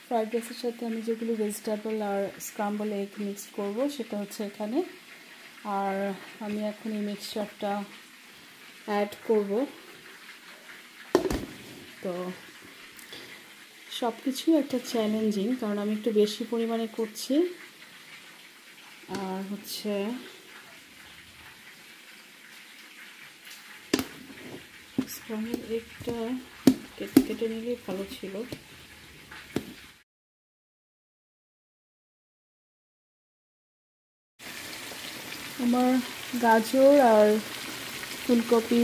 Fried রাইসের সাথে আমি যেগুলো ভেজিটেবল আর স্ক্রাম্বল এগ মিক্স করব সেটা হচ্ছে এখানে। আর আমি এখন এই মিক্সচারটা অ্যাড করব। তো সব কিছুই একটা চ্যালেঞ্জিং, কারণ আমি একটু বেশি পরিমাণে করছি। আর হচ্ছে স্ক্রাম্বল এগটা কেটে কেটে নিলেই ভালো ছিল। আমার গাজর আর ফুলকপি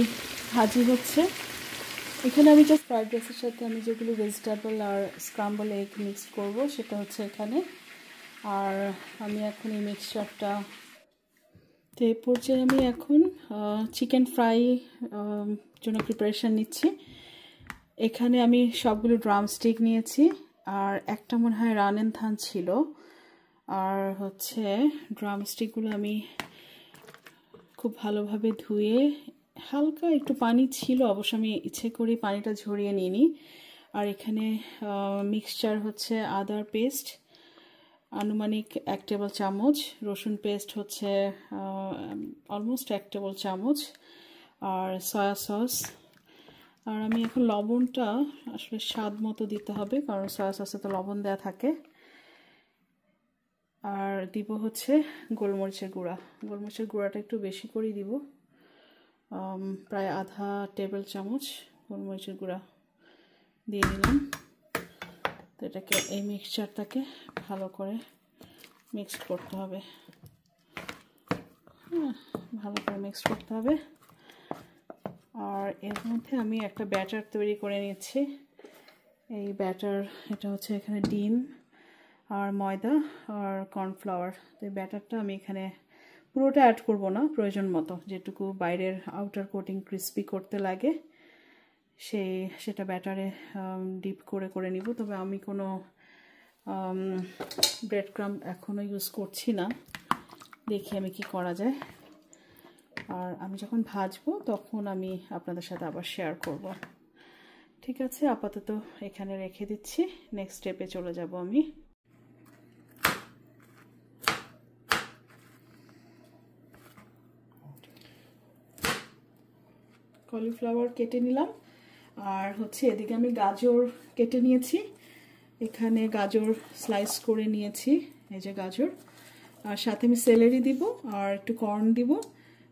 ভাজি হচ্ছে। এখানে আমি জাস্ট ফ্রাইড রাইসের সাথে আমি যেগুলো ভেজিটেবল আর স্ক্রাম্বল এগ মিক্স করব সেটা হচ্ছে এখানে। আর আমি এখন এই মিক্সচারটা তো এই পর্যায়ে আমি এখন চিকেন ফ্রাই জন্য প্রিপারেশান নিচ্ছি। এখানে আমি সবগুলো ড্রামস্টিক নিয়েছি, আর একটা মনে হয় রানেন থান ছিল। আর হচ্ছে ড্রামস্টিকগুলো আমি খুব ভালোভাবে ধুয়ে, হালকা একটু পানি ছিল অবশ্য, আমি ইচ্ছে করে পানিটা ঝরিয়ে নিইনি। আর এখানে মিক্সচার হচ্ছে আদার পেস্ট আনুমানিক 1 টেবিল চামচ, রসুন পেস্ট হচ্ছে অলমোস্ট 1 টেবিল চামচ, আর সয়া সস। আর আমি এখন লবণটা আসলে স্বাদ মতো দিতে হবে, কারণ সয়া সসে তো লবণ দেওয়া থাকে। আর দিব হচ্ছে গোলমরিচের গুঁড়া। গোলমরিচের গুঁড়াটা একটু বেশি করেই দিব, প্রায় আধা টেবিল চামচ গোলমরিচের গুঁড়া দিয়ে দিলাম। তো এটাকে এই মিক্সচারটাকে ভালো করে মিক্স করতে হবে। ভালো করে মিক্স করতে হবে। আর এর মধ্যে আমি একটা ব্যাটার তৈরি করে নিচ্ছি। এই ব্যাটার, এটা হচ্ছে এখানে ডিম আর ময়দা আর কর্নফ্লাওয়ার। তো এই ব্যাটারটা আমি এখানে পুরোটা অ্যাড করব না, প্রয়োজন মতো যেটুকু বাইরের আউটার কোটিং ক্রিস্পি করতে লাগে সেটা ব্যাটারে ডিপ করে করে নিব। তবে আমি কোনো ব্রেড ক্রাম্ব এখনও ইউজ করছি না, দেখি আমি কি করা যায়। আর আমি যখন ভাজবো তখন আমি আপনাদের সাথে আবার শেয়ার করব। ঠিক আছে, আপাতত এখানে রেখে দিচ্ছি, নেক্সট স্টেপে চলে যাব আমি। কলিফ্লাওয়ার কেটে নিলাম, আর হচ্ছে এদিকে আমি গাজর কেটে নিয়েছি। এখানে গাজর স্লাইস করে নিয়েছি, এই যে গাজর। আর সাথে আমি সেলেরি দিব আর একটু কর্ন দিব।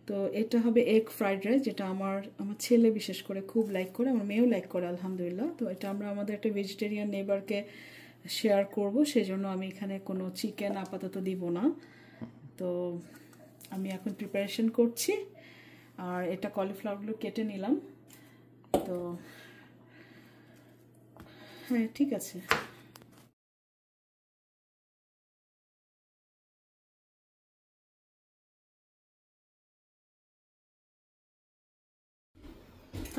তো এটা হবে এগ ফ্রাইড রাইস, যেটা আমার ছেলে বিশেষ করে খুব লাইক করে, আমার মেয়েও লাইক করে আলহামদুলিল্লাহ। তো এটা আমরা আমাদের একটা ভেজিটেরিয়ান নেবারকে শেয়ার করব, সেজন্য আমি এখানে কোনো চিকেন আপাতত দিব না। তো আমি এখন প্রিপারেশন করছি। আর এটা কলিফ্লাওয়ারগুলো কেটে নিলাম। তো হ্যাঁ, ঠিক আছে।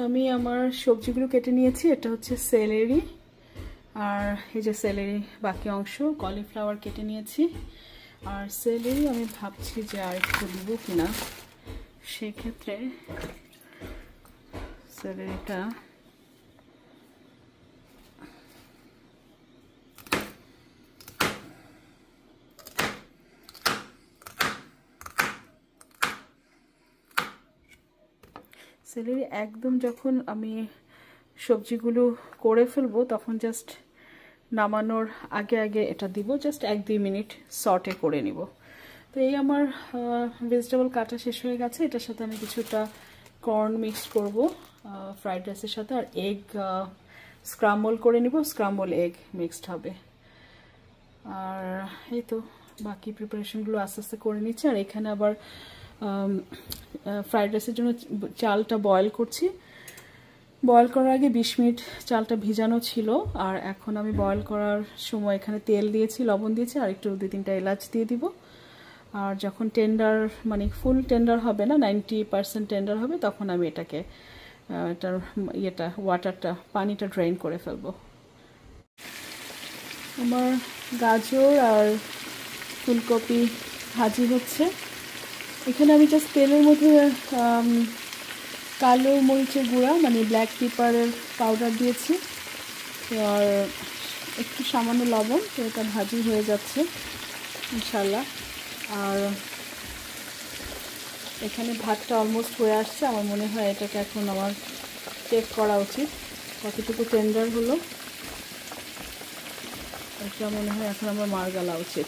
আমি আমার সবজিগুলো কেটে নিয়েছি। এটা হচ্ছে সেলেরি, আর এই যে সেলেরি বাকি অংশ, কলিফ্লাওয়ার কেটে নিয়েছি। আর সেলেরি আমি ভাবছি যে আর একটু দিব কিনা, সেক্ষেত্রে সেলেরিটা সেলেরি একদম যখন আমি সবজিগুলো করে ফেলবো তখন জাস্ট নামানোর আগে আগে এটা দিব, জাস্ট 1-2 মিনিট সটে করে নিব। তো এই আমার ভেজিটেবল কাটা শেষ হয়ে গেছে। এটার সাথে আমি কিছুটা কর্ন মিক্স করব ফ্রাইড রাইসের সাথে, আর এগ স্ক্রাম্বল করে নিব, স্ক্রাম্বল এগ মিক্সড হবে। আর এই তো বাকি প্রিপারেশনগুলো আস্তে আস্তে করে নিচ্ছি। আর এখানে আবার ফ্রাইড রাইসের জন্য চালটা বয়েল করছি। বয়েল করার আগে 20 মিনিট চালটা ভিজানো ছিল, আর এখন আমি বয়েল করার সময় এখানে তেল দিয়েছি, লবণ দিয়েছি, আর একটু 2-3টা এলাচ দিয়ে দিব। আর যখন টেন্ডার, মানে ফুল টেন্ডার হবে না, 90% টেন্ডার হবে, তখন আমি এটাকে এটার ওয়াটারটা, পানিটা ড্রেন করে ফেলবো। আমার গাজর আর ফুলকপি ভাজি হচ্ছে। এখানে আমি জাস্ট তেলের মধ্যে কালো মরিচের গুঁড়া, মানে ব্ল্যাক পেপারের পাউডার দিয়েছি, আর একটু সামান্য লবণ, তো এটা ভাজি হয়ে যাচ্ছে ইনশাল্লাহ। আর এখানে ভাতটা অলমোস্ট হয়ে আসছে, আমার মনে হয় এটাকে এখন আমার চেক করা উচিত কতটুকু টেন্ডার হলো। এটা মনে হয় এখন আমার মার গালা উচিত।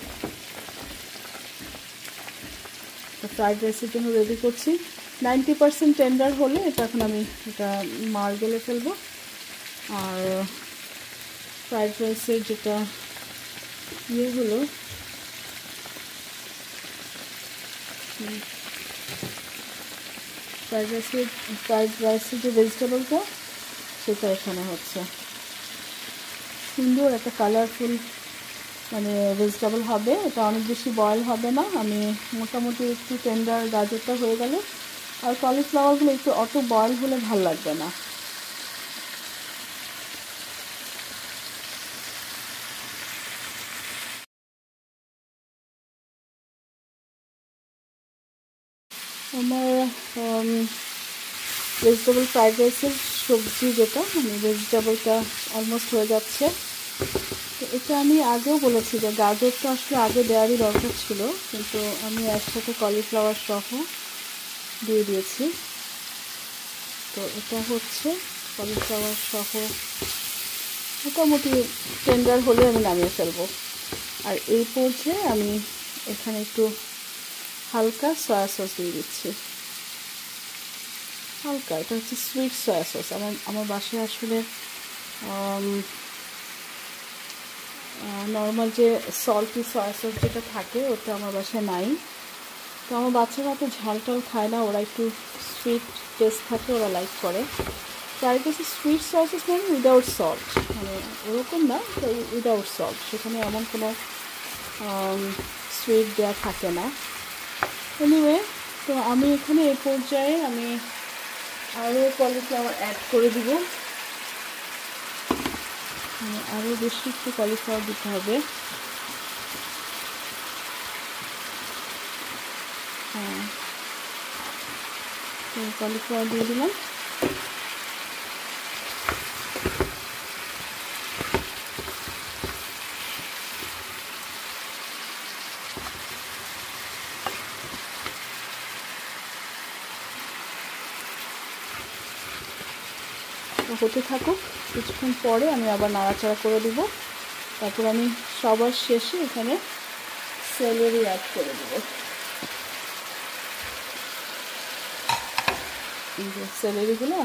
তো ফ্রাইড রাইসের জন্য রেডি করছি। 90% টেন্ডার হলে এটা এখন আমি এটা মার গেলে ফেলবো। আর ফ্রাইড রাইসের যেটা ইয়ে হলো, ফ্রাইড রাইসের যে ভেজিটেবলটা সেটা এখানে হচ্ছে। সুন্দর একটা কালারফুল মানে ভেজিটেবল হবে, এটা অনেক বেশি বয়েল হবে না। আমি মোটামুটি একটু টেন্ডার গাজরটা হয়ে গেলে, আর কলিফ্লাওয়ারগুলো একটু অত বয়েল হলে ভাল লাগবে না। আমার ভেজিটেবল ফ্রাইড রাইসের সবজি যেটা মানে ভেজিটেবলটা অলমোস্ট হয়ে যাচ্ছে। তো এটা আমি আগেও বলেছি যে গাজরটা আসলে আগে দেওয়ারই দরকার ছিল, কিন্তু আমি একসাথে কলিফ্লাওয়ার সহ দিয়ে দিয়েছি। তো এটা হচ্ছে কলিফ্লাওয়ার সহ মোটামুটি টেন্ডার হলে আমি নামিয়ে ফেলবো। আর এই পর্যায়ে আমি এখানে একটু হালকা সয়া সস দিয়ে দিচ্ছি, হালকা। এটা হচ্ছে সুইট সয়া সস। আমার বাসায় আসলে নর্মাল যে সল্টি সয়া সস যেটা থাকে ওটা আমার বাসায় নাই। তো আমার বাচ্চারা তো ঝাল টাল খায় না, ওরা একটু সুইট টেস্ট থাকে, ওরা লাইক করে। ফ্রাইড রাইসে সুইট সয়া সস মানে উইদাউট সল্ট, মানে ওরকম না, উইদাউট সল্ট, সেখানে এমন কোনো সুইট দেওয়া থাকে না। এনিওয়ে, তো আমি এখানে এই পর্যায়ে আমি আরও কলিফ্লাওয়ার অ্যাড করে দিব, আরও বেশি একটু কলিফ্লাওয়ার দিতে হবে। হ্যাঁ, তো কলিফ্লাওয়ার দিয়ে দিলাম। হতে থাকুক, কিছুক্ষণ পরে আমি আবার নাড়াচাড়া করে দিব। তারপর আমি সবার শেষে এখানে সেলেরি অ্যাড করে দেব। এই যে সেলেরিগুলো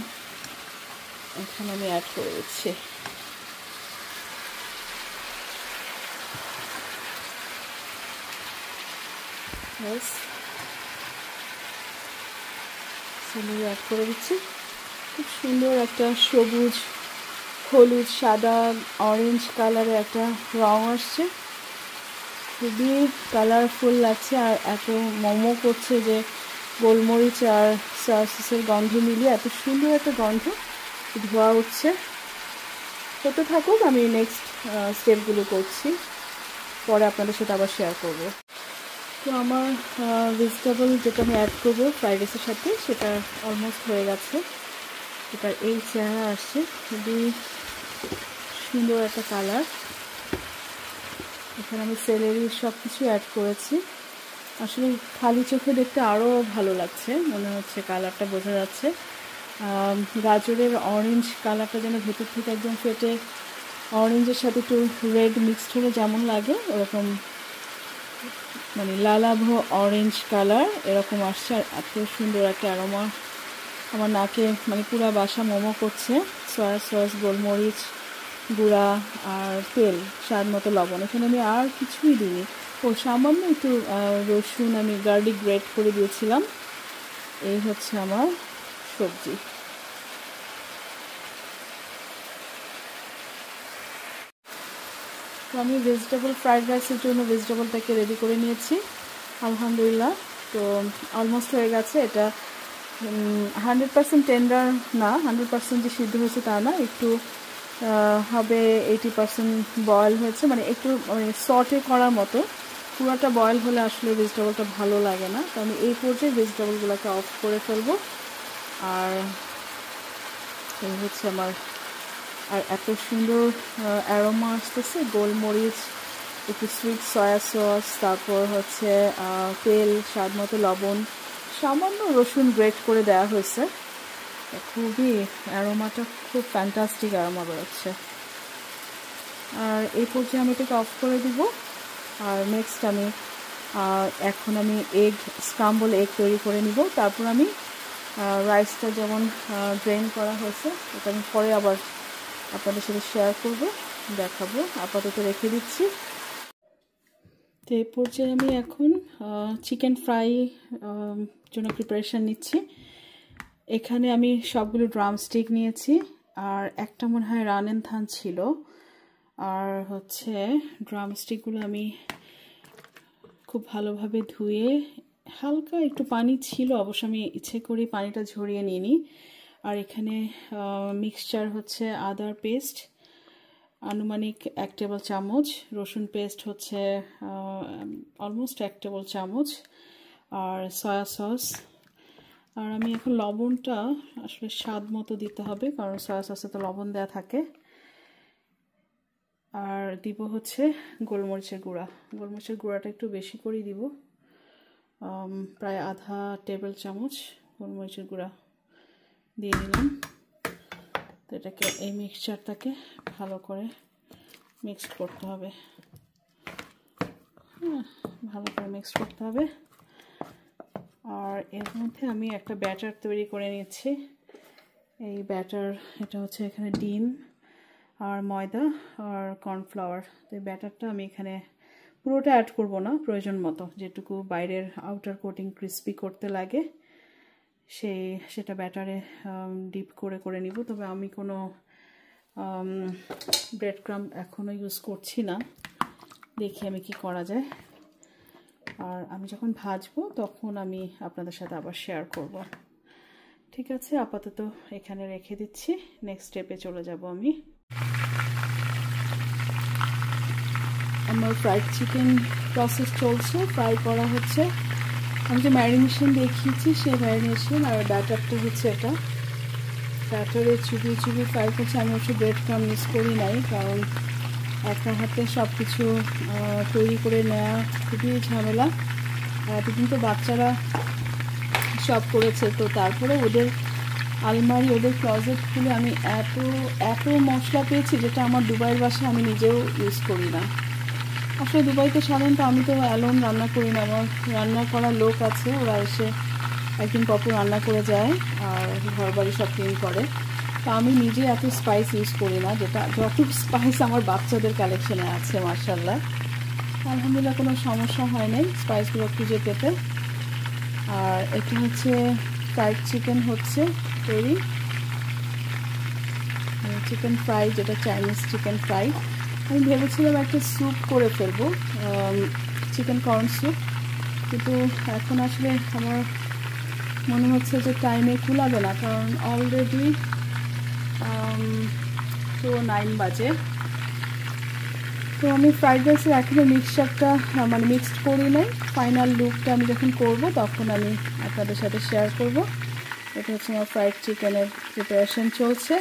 এখানে আমি অ্যাড করে দিচ্ছি। সেলেরি অ্যাড করে দিচ্ছি। খুব সুন্দর একটা সবুজ, হলুদ, সাদা, অরেঞ্জ কালারের একটা রং আসছে, খুবই কালারফুল লাগছে। আর এত মোমো করছে যে গোলমরিচ আর সয়া সসের গন্ধ মিলিয়ে এত সুন্দর একটা গন্ধ ধোয়া উঠছে। হতে থাকুক, আমি নেক্সট স্টেপগুলো করছি, পরে আপনাদের সাথে আবার শেয়ার করব। তো আমার ভেজিটেবল যেটা আমি অ্যাড করবো ফ্রাইড রাইসের সাথে সেটা অলমোস্ট হয়ে গেছে। এটার এই চেহারা আসছে, খুবই সুন্দর একটা কালার। এখানে আমি সেলেরি সব কিছু অ্যাড করেছি। আসলে খালি চোখে দেখতে আরও ভালো লাগছে, মনে হচ্ছে কালারটা বোঝা যাচ্ছে। গাজরের অরেঞ্জ কালারটা যেন ভেতর থেকে একদম ফেটে অরেঞ্জের সাথে একটু রেড মিক্সড হলে যেমন লাগে ওরকম, মানে লালাভ অরেঞ্জ কালার এরকম আসছে। আর এত সুন্দর একটা অ্যারোমা আমার নাকে, মানে পুরো বাসা মোমো করছে। সয়া সস, গোলমরিচ গুঁড়া আর তেল, স্বাদ মতো লবণ। এখানে আমি আর কিছুই দিইনি। ও সামান্য একটু রসুন আমি গার্লিক গ্রেট করে দিয়েছিলাম। এই হচ্ছে আমার সবজি। তো আমি ভেজিটেবল ফ্রাইড রাইসের জন্য ভেজিটেবলটাকে রেডি করে নিয়েছি আলহামদুলিল্লাহ। তো অলমোস্ট হয়ে গেছে। এটা 100% টেন্ডার না, 100% যে সিদ্ধ হয়েছে তা না, একটু হবে 80% বয়েল হয়েছে, মানে একটু মানে সটে করার মতো। পুরোটা বয়েল হলে আসলে ভেজিটেবলটা ভালো লাগে না। তো আমি এই পর্যায়ে ভেজিটেবলগুলোকে অফ করে ফেলবো। আর এই হচ্ছে আমার আর এত সুন্দর অ্যারোমা আসতেছে, গোলমরিচ, একটু সুইট সয়া সস, তারপর হচ্ছে তেল, স্বাদ মতো লবণ, সামান্য রসুন গ্রেট করে দেওয়া হয়েছে। খুবই অ্যারোমাটা খুব ফ্যান্টাস্টিক অ্যারোমা বেরোচ্ছে। আর এই পর্যায়ে আমি এটাকে অফ করে দিব। আর নেক্সট এখন আমি স্ক্রাম্বল এগ তৈরি করে নিব। তারপর আমি রাইসটা যেমন ড্রেন করা হয়েছে এটা আমি পরে আবার আপনাদের সাথে শেয়ার করব, দেখাবো। আপাতত রেখে দিচ্ছি। তো এই পর্যায়ে আমি এখন চিকেন ফ্রাই জন্য প্রিপারেশান নিচ্ছি। এখানে আমি সবগুলো ড্রামস্টিক নিয়েছি, আর একটা মনে হয় রানেন থান ছিল। আর হচ্ছে ড্রামস্টিকগুলো আমি খুব ভালোভাবে ধুয়ে, হালকা একটু পানি ছিল অবশ্য, আমি ইচ্ছে করে পানিটা ঝরিয়ে নিইনি। আর এখানে মিক্সচার হচ্ছে আদার পেস্ট আনুমানিক 1 টেবিল চামচ, রসুন পেস্ট হচ্ছে অলমোস্ট 1 টেবিল চামচ, আর সয়া সস। আর আমি এখন লবণটা আসলে স্বাদ মতো দিতে হবে, কারণ সয়া সসে তো লবণ দেওয়া থাকে। আর দিব হচ্ছে গোলমরিচের গুঁড়া। গোলমরিচের গুঁড়াটা একটু বেশি করেই দিব, প্রায় আধা টেবিল চামচ গোলমরিচের গুঁড়া দিয়ে দিলাম। তো এটাকে, এই মিক্সচারটাকে ভালো করে মিক্সড করতে হবে। ভালো করে মিক্স করতে হবে। আর এর মধ্যে আমি একটা ব্যাটার তৈরি করে নিচ্ছি। এই ব্যাটার, এটা হচ্ছে এখানে ডিম আর ময়দা আর কর্নফ্লাওয়ার। তো এই ব্যাটারটা আমি এখানে পুরোটা অ্যাড করব না, প্রয়োজন মতো যেটুকু বাইরের আউটার কোটিং ক্রিস্পি করতে লাগে সেটা ব্যাটারে ডিপ করে নিব। তবে আমি কোনো ব্রেড ক্রাম্ব এখনও ইউজ করছি না, দেখি আমি কি করা যায়। আর আমি যখন ভাজবো তখন আমি আপনাদের সাথে আবার শেয়ার করব। ঠিক আছে, আপাতত এখানে রেখে দিচ্ছি, নেক্সট স্টেপে চলে যাব আমি। আমার ফ্রাইড চিকেন প্রসেস চলছে, ফ্রাই করা হচ্ছে। আমি যে ম্যারিনেশন দেখিয়েছি সেই ম্যারিনেশন, আর ব্যাটারটা হচ্ছে এটা ব্যাটারে চুবি ফ্রাই করছে। আমি হচ্ছে ব্রেড ক্রাম্ব ইউজ করি নাই, কারণ একা হাতে সব কিছু তৈরি করে নেওয়া খুবই ঝামেলা। এতদিন তো বাচ্চারা সব করেছে, তো তারপরে ওদের আলমারি, ওদের ক্লজেট খুলে আমি এত মশলা পেয়েছি যেটা আমার দুবাইয়ের বাসায় আমি নিজেও ইউজ করি না। আসলে দুবাইতে সাধারণত আমি তো অ্যালোন রান্না করি না, আমার রান্না করার লোক আছে, ওরা এসে একদিন পরপর রান্না করে যায় আর ঘর বাড়ি সব ক্লিন করে। তো আমি নিজে এত স্পাইস ইউজ করি না, যত স্পাইস আমার বাচ্চাদের কালেকশনে আছে মাশাআল্লাহ। আলহামদুলিল্লাহ কোনো সমস্যা হয় নাই স্পাইসগুলো খুঁজে পেতে। আর এটা হচ্ছে ফ্রাইড চিকেন হচ্ছে তৈরি, চিকেন ফ্রাই, যেটা চাইনিজ চিকেন ফ্রাই। আমি ভেবেছিলাম একটা স্যুপ করে ফেলবো, চিকেন কর্ন স্যুপ, কিন্তু এখন আসলে আমার মনে হচ্ছে যে টাইমে কুলাবে না, কারণ অলরেডি তো 9 বাজে। তো আমি ফ্রাইড রাইসের এখনও মিক্সচারটা মিক্সড করি নাই, ফাইনাল লুকটা আমি যখন করব তখন আমি আপনাদের সাথে শেয়ার করব। এটা হচ্ছে আমার ফ্রাইড চিকেনের প্রিপারেশন চলছে।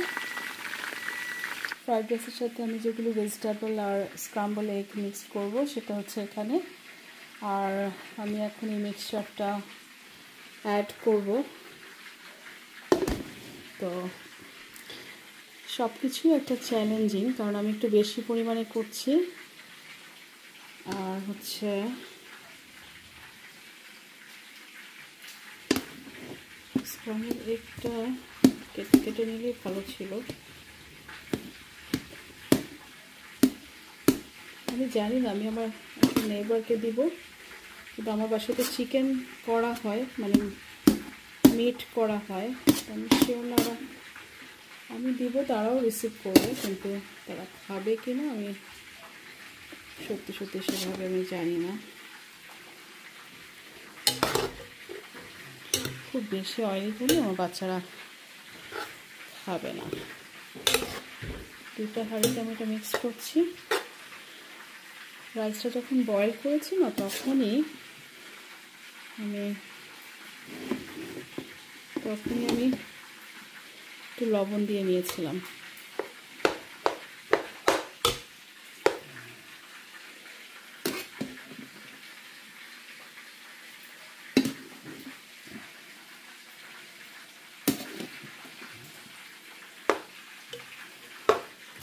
ফ্রাইড রাইসের সাথে আমি যেগুলো ভেজিটেবল আর স্ক্রাম্বল এগ মিক্সড করব সেটা হচ্ছে এখানে। আর আমি এখন এই মিক্সচারটা অ্যাড করব। তো সব কিছুই একটা চ্যালেঞ্জিং, কারণ আমি একটু বেশি পরিমাণে করছি। আর হচ্ছে স্ক্রাম্বল এগটা কেটে নিলে ভালো ছিল। আমি জানি না, আমি আমার একটা নেইবারকে দিব, কিন্তু আমার বাসাতে চিকেন করা হয়, মিট করা হয়, আমি শিওর না আমি দিব, তারাও রিসিভ করবে, কিন্তু তারা খাবে কি না আমি সত্যি সেভাবে আমি জানি না। খুব বেশি অয়েলি হলে আমার বাচ্চারা খাবে না। দুটো হাঁড়িতে আমি এটা মিক্স করছি। রাইসটা যখন বয়েল করেছি না, তখনই আমি একটু লবণ দিয়ে নিয়েছিলাম।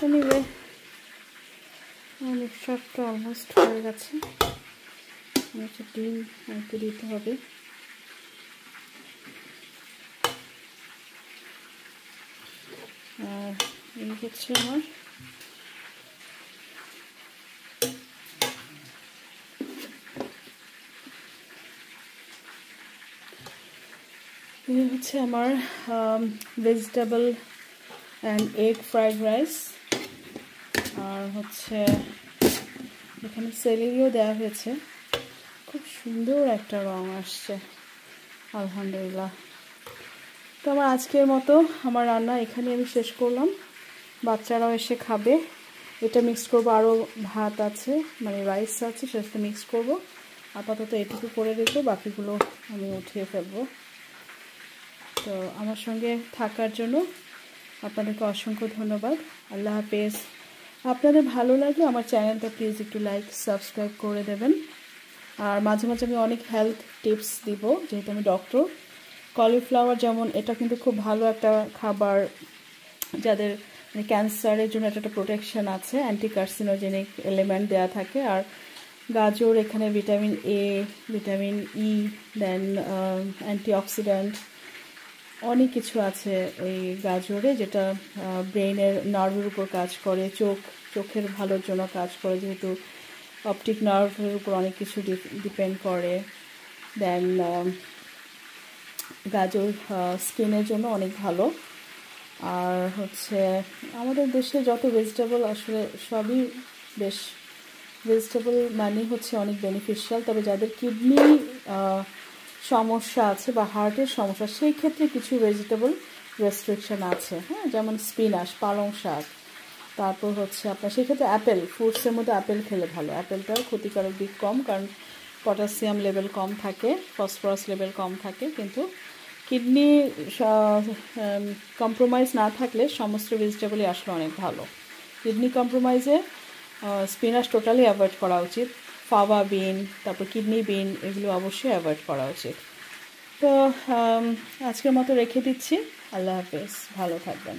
এনিওয়ে মিক্সচারটা অলমোস্ট হয়ে গেছে। একটা ডিম একটু দিতে হবে। আর এই হচ্ছে আমার vegetable and egg fried rice. আর হচ্ছে এখানে সেলেরিও দেওয়া হয়েছে, খুব সুন্দর একটা রং আসছে আলহামদুলিল্লাহ। তো আমার আজকের মতো আমার রান্না এখানে আমি শেষ করলাম। বাচ্চারাও এসে খাবে। এটা মিক্স করবো, আরও ভাত আছে মানে রাইস আছে, সেটা মিক্স করব। আপাতত এটুকু করে রেখে বাকিগুলো আমি উঠিয়ে ফেলবো। তো আমার সঙ্গে থাকার জন্য আপনাদেরকে অসংখ্য ধন্যবাদ। আল্লাহ হাফেজ। আপনাদের ভালো লাগলে আমার চ্যানেলটা প্লিজ একটু লাইক সাবস্ক্রাইব করে দেবেন। আর মাঝে মাঝে আমি অনেক হেলথ টিপস দিব, যেহেতু আমি ডক্টর। কলিফ্লাওয়ার যেমন, এটা কিন্তু খুব ভালো একটা খাবার, যাদের মানে ক্যান্সারের জন্য একটা প্রোটেকশন আছে, অ্যান্টি কার্সিনোজেনিক এলিমেন্ট দেওয়া থাকে। আর গাজর, এখানে vitamin A, vitamin E, then antioxidant, অনেক কিছু আছে এই গাজরে, যেটা ব্রেইনের নার্ভের উপর কাজ করে, চোখের ভালোর জন্য কাজ করে, যেহেতু অপটিক নার্ভের উপর অনেক কিছু ডিপেন্ড করে। দেন গাজর স্কিনের জন্য অনেক ভালো। আর হচ্ছে আমাদের দেশে যত ভেজিটেবল আসলে সবই বেশ, ভেজিটেবল মানে হচ্ছে অনেক বেনিফিশিয়াল। তবে যাদের কিডনি সমস্যা আছে বা হার্টের সমস্যা, সেই ক্ষেত্রে কিছু ভেজিটেবল রেস্ট্রিকশন আছে, হ্যাঁ, যেমন স্পিনাচ, পালং শাক। তারপর হচ্ছে আপনার সেক্ষেত্রে অ্যাপেল, ফ্রুটসের মধ্যে অ্যাপেল খেলে ভালো। অ্যাপেলটার ক্ষতিকারক দিক কম, কারণ পটাশিয়াম লেভেল কম থাকে, ফসফরাস লেভেল কম থাকে। কিন্তু কিডনি কম্প্রোমাইজ না থাকলে সমস্ত ভেজিটেবলই আসলে অনেক ভালো। কিডনি কম্প্রোমাইজে স্পিনাচ টোটালি অ্যাভয়েড করা উচিত। ফাওয়া বিন, তারপর কিডনি বিন, এগুলো অবশ্যই অ্যাভয়েড করা উচিত। তো আজকের মতো রেখে দিচ্ছি। আল্লাহ হাফেজ, ভালো থাকবেন।